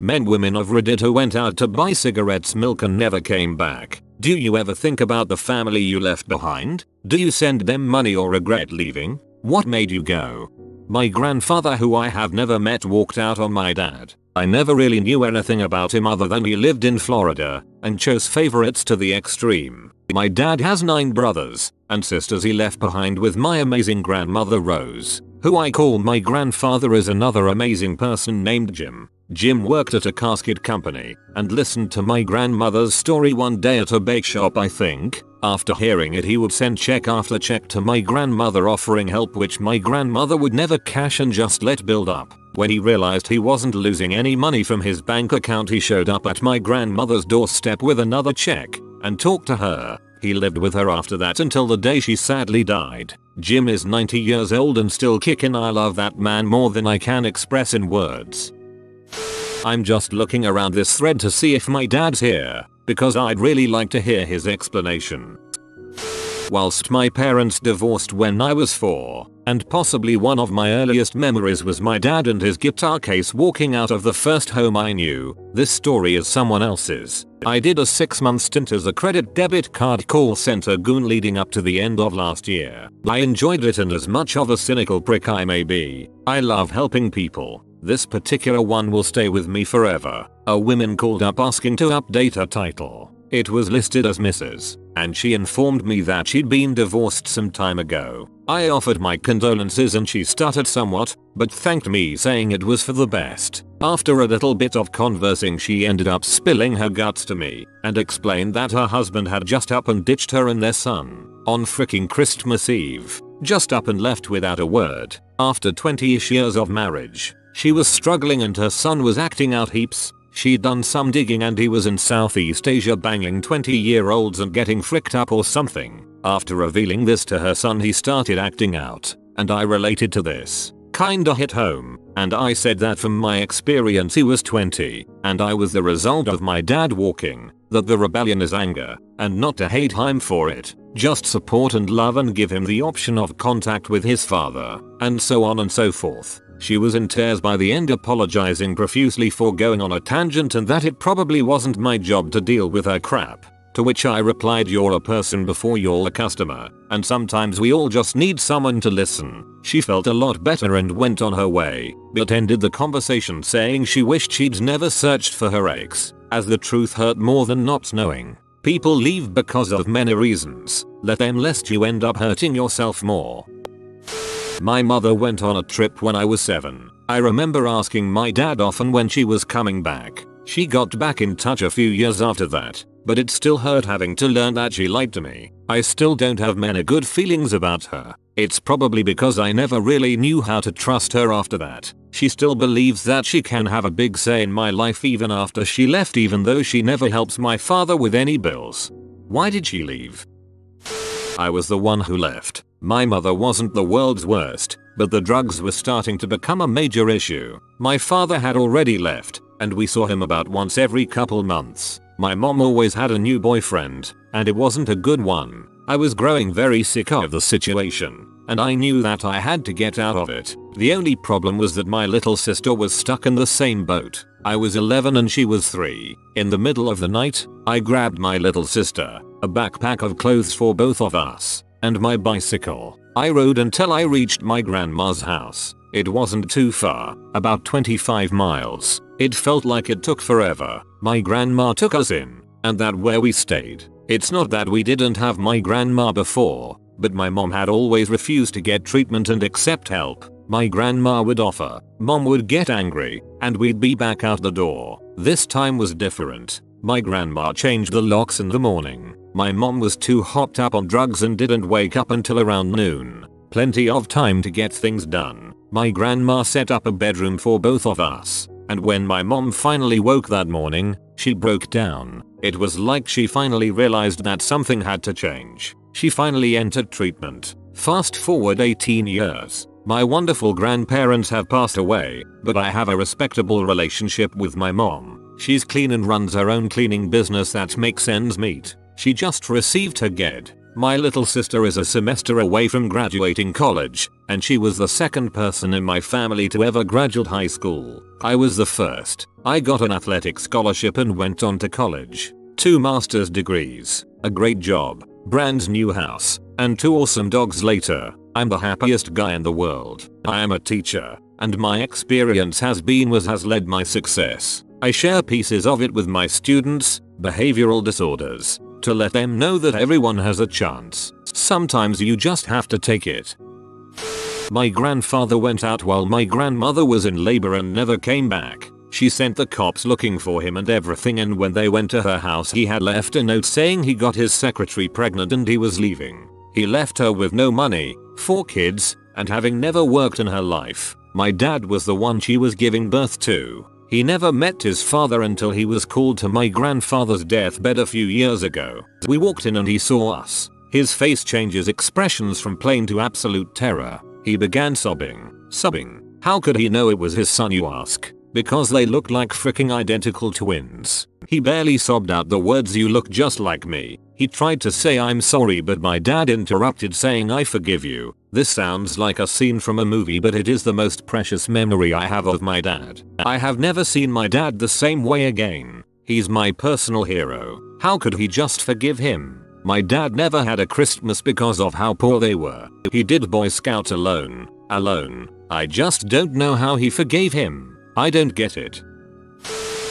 Men women of Reddit who went out to buy cigarettes milk and never came back. Do you ever think about the family you left behind? Do you send them money or regret leaving? What made you go? My grandfather, who I have never met, walked out on my dad. I never really knew anything about him other than he lived in Florida and chose favorites to the extreme. My dad has 9 brothers and sisters he left behind with my amazing grandmother Rose, who I call my grandfather, is another amazing person named Jim. Jim worked at a casket company and listened to my grandmother's story one day at a bake shop, I think. After hearing it, he would send check after check to my grandmother offering help, which my grandmother would never cash and just let build up. When he realized he wasn't losing any money from his bank account, he showed up at my grandmother's doorstep with another check and talked to her. He lived with her after that until the day she sadly died. Jim is 90 years old and still kicking. I love that man more than I can express in words. I'm just looking around this thread to see if my dad's here, because I'd really like to hear his explanation. Whilst my parents divorced when I was 4, and possibly one of my earliest memories was my dad and his guitar case walking out of the first home I knew. This story is someone else's. I did a 6-month stint as a credit debit card call center goon leading up to the end of last year. I enjoyed it, and as much of a cynical prick I may be, I love helping people. This particular one will stay with me forever. A woman called up asking to update her title. It was listed as Mrs., and she informed me that she'd been divorced some time ago. I offered my condolences and she stuttered somewhat, but thanked me, saying it was for the best. After a little bit of conversing, she ended up spilling her guts to me and explained that her husband had just up and ditched her and their son on freaking Christmas Eve. Just up and left without a word. After 20-ish years of marriage, she was struggling and her son was acting out heaps. She'd done some digging and he was in Southeast Asia banging 20-year-olds and getting fricked up or something. After revealing this to her son, he started acting out, and I related to this. Kinda hit home, and I said that from my experience he was 20, and I was the result of my dad walking, that the rebellion is anger, and not to hate him for it, just support and love and give him the option of contact with his father, and so on and so forth. She was in tears by the end, apologizing profusely for going on a tangent and that it probably wasn't my job to deal with her crap. To which I replied, "You're a person before you're a customer, and sometimes we all just need someone to listen." She felt a lot better and went on her way, but ended the conversation saying she wished she'd never searched for her ex, as the truth hurt more than not knowing. People leave because of many reasons. Let them, lest you end up hurting yourself more. My mother went on a trip when I was 7. I remember asking my dad often when she was coming back. She got back in touch a few years after that, but it still hurt having to learn that she lied to me. I still don't have many good feelings about her. It's probably because I never really knew how to trust her after that. She still believes that she can have a big say in my life even after she left, even though she never helps my father with any bills. Why did she leave? I was the one who left. My mother wasn't the world's worst, but the drugs were starting to become a major issue. My father had already left, and we saw him about once every couple months. My mom always had a new boyfriend, and it wasn't a good one. I was growing very sick of the situation, and I knew that I had to get out of it. The only problem was that my little sister was stuck in the same boat. I was 11 and she was 3. In the middle of the night, I grabbed my little sister, a backpack of clothes for both of us, and my bicycle. I rode until I reached my grandma's house. It wasn't too far, about 25 miles. It felt like it took forever. My grandma took us in, and that's where we stayed. It's not that we didn't have my grandma before, but my mom had always refused to get treatment and accept help. My grandma would offer, mom would get angry, and we'd be back out the door. This time was different. My grandma changed the locks in the morning. My mom was too hopped up on drugs and didn't wake up until around noon. Plenty of time to get things done. My grandma set up a bedroom for both of us, and when my mom finally woke that morning, she broke down. It was like she finally realized that something had to change. She finally entered treatment. Fast forward 18 years. My wonderful grandparents have passed away, but I have a respectable relationship with my mom. She's clean and runs her own cleaning business that makes ends meet. She just received her GED. My little sister is a semester away from graduating college, and she was the second person in my family to ever graduate high school. I was the first. I got an athletic scholarship and went on to college. 2 master's degrees, a great job, brand new house, and 2 awesome dogs later. I'm the happiest guy in the world. I am a teacher, and my experience has led my success. I share pieces of it with my students, behavioral disorders, to let them know that everyone has a chance. Sometimes you just have to take it. My grandfather went out while my grandmother was in labor and never came back. She sent the cops looking for him and everything, and when they went to her house he had left a note saying he got his secretary pregnant and he was leaving. He left her with no money, 4 kids, and having never worked in her life. My dad was the one she was giving birth to. He never met his father until he was called to my grandfather's deathbed a few years ago. We walked in and he saw us. His face changes expressions from plain to absolute terror. He began sobbing. How could he know it was his son, you ask? Because they looked like freaking identical twins. He barely sobbed out the words, "You look just like me." He tried to say "I'm sorry," but my dad interrupted saying, "I forgive you." This sounds like a scene from a movie, but it is the most precious memory I have of my dad. I have never seen my dad the same way again. He's my personal hero. How could he just forgive him? My dad never had a Christmas because of how poor they were. He did Boy Scout alone. I just don't know how he forgave him. I don't get it.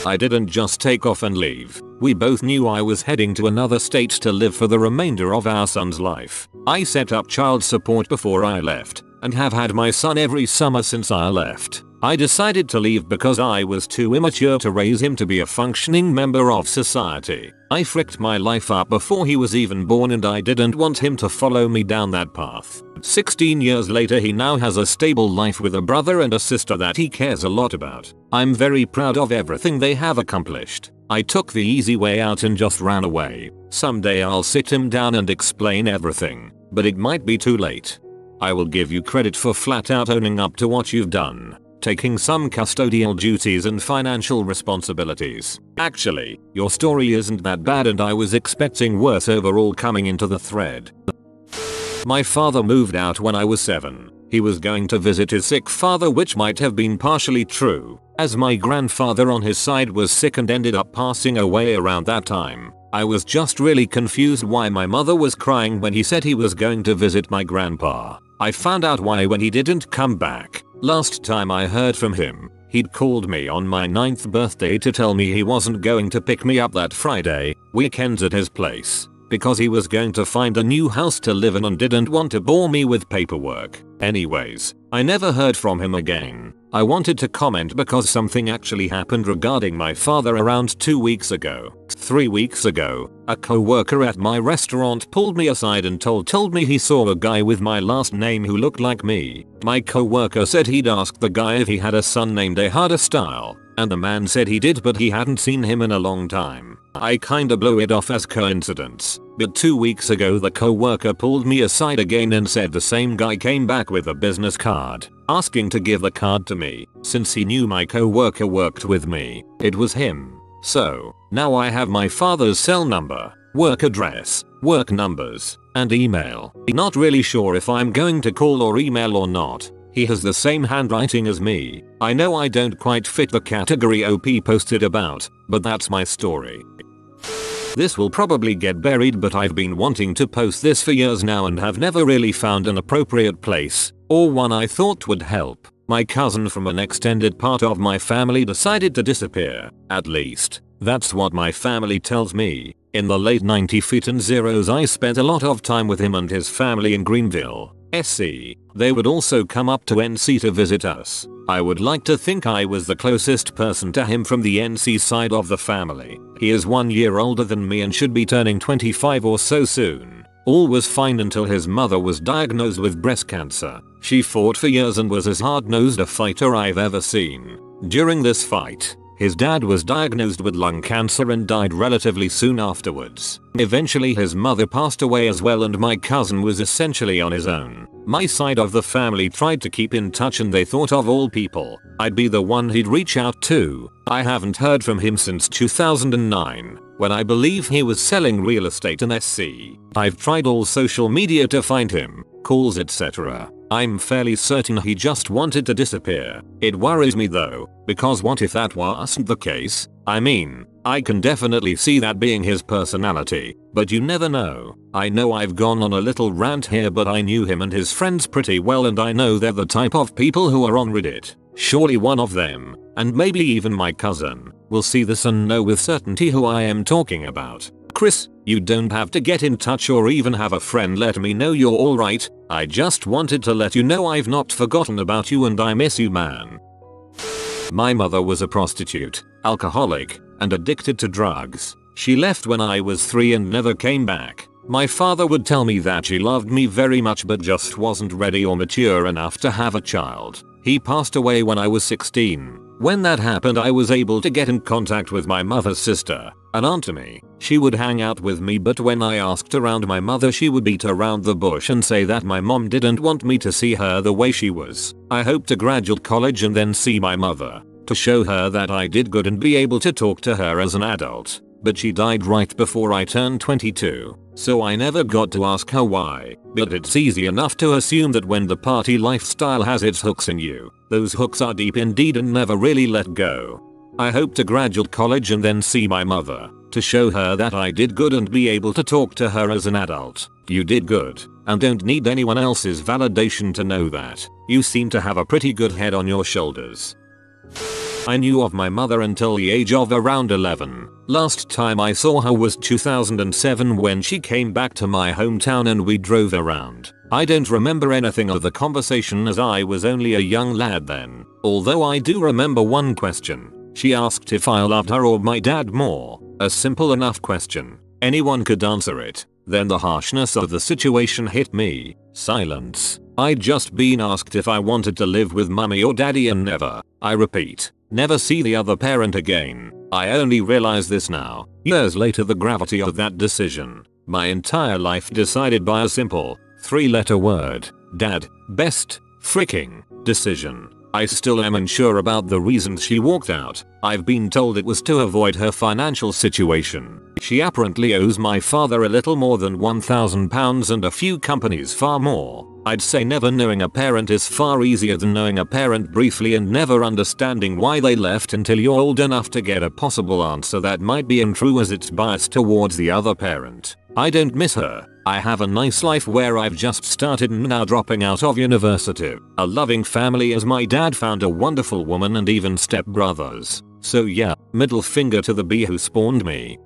I didn't just take off and leave. We both knew I was heading to another state to live for the remainder of our son's life. I set up child support before I left, and have had my son every summer since I left. I decided to leave because I was too immature to raise him to be a functioning member of society. I fricked my life up before he was even born, and I didn't want him to follow me down that path. 16 years later he now has a stable life with a brother and a sister that he cares a lot about. I'm very proud of everything they have accomplished. I took the easy way out and just ran away. Someday I'll sit him down and explain everything, but it might be too late. I will give you credit for flat out owning up to what you've done, taking some custodial duties and financial responsibilities. Actually, your story isn't that bad, and I was expecting worse overall coming into the thread. My father moved out when I was 7. He was going to visit his sick father, which might have been partially true, as my grandfather on his side was sick and ended up passing away around that time. I was just really confused why my mother was crying when he said he was going to visit my grandpa. I found out why when he didn't come back. Last time I heard from him, he'd called me on my 9th birthday to tell me he wasn't going to pick me up that Friday, weekends at his place, because he was going to find a new house to live in and didn't want to bore me with paperwork. Anyways, I never heard from him again. I wanted to comment because something actually happened regarding my father around 2 weeks ago. 3 weeks ago, a co-worker at my restaurant pulled me aside and told me he saw a guy with my last name who looked like me. My co-worker said he'd asked the guy if he had a son named Ehada Style, and the man said he did, but he hadn't seen him in a long time. I kinda blew it off as coincidence, but 2 weeks ago the co-worker pulled me aside again and said the same guy came back with a business card, asking to give the card to me. Since he knew my co-worker worked with me, it was him. So, now I have my father's cell number, work address, work numbers, and email. Not really sure if I'm going to call or email or not. He has the same handwriting as me. I know I don't quite fit the category OP posted about, but that's my story. This will probably get buried, but I've been wanting to post this for years now and have never really found an appropriate place, or one I thought would help. My cousin from an extended part of my family decided to disappear. At least, that's what my family tells me. In the late 90s and zeros I spent a lot of time with him and his family in Greenville, SC. They would also come up to NC to visit us. I would like to think I was the closest person to him from the NC side of the family. He is 1 year older than me and should be turning 25 or so soon. All was fine until his mother was diagnosed with breast cancer. She fought for years and was as hard-nosed a fighter I've ever seen. During this fight, His dad was diagnosed with lung cancer and died relatively soon afterwards. Eventually his mother passed away as well, and my cousin was essentially on his own. My side of the family tried to keep in touch, and they thought of all people I'd be the one he'd reach out to. I haven't heard from him since 2009, when I believe he was selling real estate in SC. I've tried all social media to find him, calls etc. I'm fairly certain he just wanted to disappear. It worries me though, because what if that wasn't the case? I mean, I can definitely see that being his personality, but you never know. I know I've gone on a little rant here, but I knew him and his friends pretty well, and I know they're the type of people who are on Reddit. Surely one of them, and maybe even my cousin, will see this and know with certainty who I am talking about. Chris, you don't have to get in touch or even have a friend let me know you're alright. I just wanted to let you know I've not forgotten about you and I miss you, man. My mother was a prostitute, alcoholic, and addicted to drugs. She left when I was 3 and never came back. My father would tell me that she loved me very much but just wasn't ready or mature enough to have a child. He passed away when I was 16. When that happened, I was able to get in contact with my mother's sister, an aunt to me. She would hang out with me, but when I asked around my mother, she would beat around the bush and say that my mom didn't want me to see her the way she was. I hoped to graduate college and then see my mother, to show her that I did good and be able to talk to her as an adult. But she died right before I turned 22, so I never got to ask her why. But it's easy enough to assume that when the party lifestyle has its hooks in you, those hooks are deep indeed and never really let go. I hope to graduate college and then see my mother, to show her that I did good and be able to talk to her as an adult. You did good, and don't need anyone else's validation to know that. You seem to have a pretty good head on your shoulders. I knew of my mother until the age of around 11. Last time I saw her was 2007 when she came back to my hometown and we drove around. I don't remember anything of the conversation as I was only a young lad then, although I do remember one question. She asked if I loved her or my dad more. A simple enough question. Anyone could answer it. Then the harshness of the situation hit me. Silence. I'd just been asked if I wanted to live with mummy or daddy and never, I repeat, never see the other parent again. I only realize this now, years later, the gravity of that decision. My entire life decided by a simple, 3-letter word. Dad. Best freaking decision. I still am unsure about the reasons she walked out. I've been told it was to avoid her financial situation. She apparently owes my father a little more than £1,000 and a few companies far more. I'd say never knowing a parent is far easier than knowing a parent briefly and never understanding why they left until you're old enough to get a possible answer that might be untrue as it's biased towards the other parent. I don't miss her. I have a nice life where I've just started and now dropping out of university. A loving family as my dad found a wonderful woman and even stepbrothers. So yeah, middle finger to the bee who spawned me.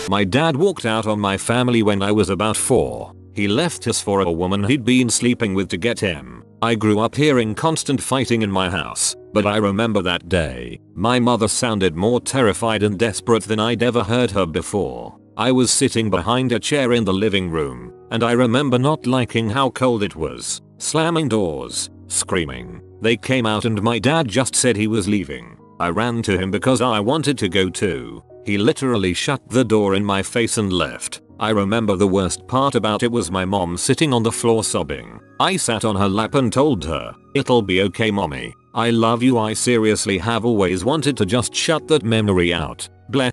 My dad walked out on my family when I was about 4. He left us for a woman he'd been sleeping with to get him. I grew up hearing constant fighting in my house, but I remember that day. My mother sounded more terrified and desperate than I'd ever heard her before. I was sitting behind a chair in the living room, and I remember not liking how cold it was, slamming doors, screaming. They came out and my dad just said he was leaving. I ran to him because I wanted to go too. He literally shut the door in my face and left. I remember the worst part about it was my mom sitting on the floor sobbing. I sat on her lap and told her, "It'll be okay, mommy. I love you. I seriously have always wanted to just shut that memory out. Bleh."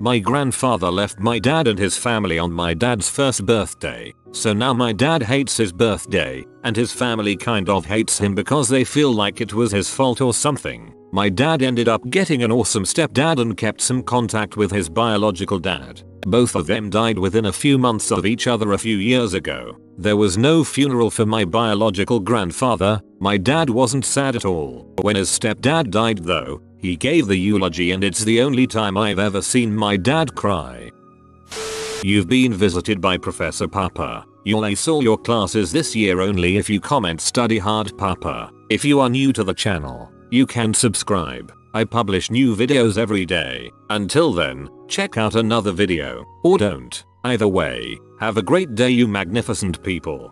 My grandfather left my dad and his family on my dad's first birthday, so now my dad hates his birthday, and his family kind of hates him because they feel like it was his fault or something. My dad ended up getting an awesome stepdad and kept some contact with his biological dad. Both of them died within a few months of each other a few years ago. There was no funeral for my biological grandfather. My dad wasn't sad at all. When his stepdad died though, he gave the eulogy and it's the only time I've ever seen my dad cry. You've been visited by Professor Papa. You'll ace all your classes this year only if you comment study hard, Papa. If you are new to the channel, you can subscribe. I publish new videos every day. Until then, check out another video, or don't. Either way, have a great day, you magnificent people.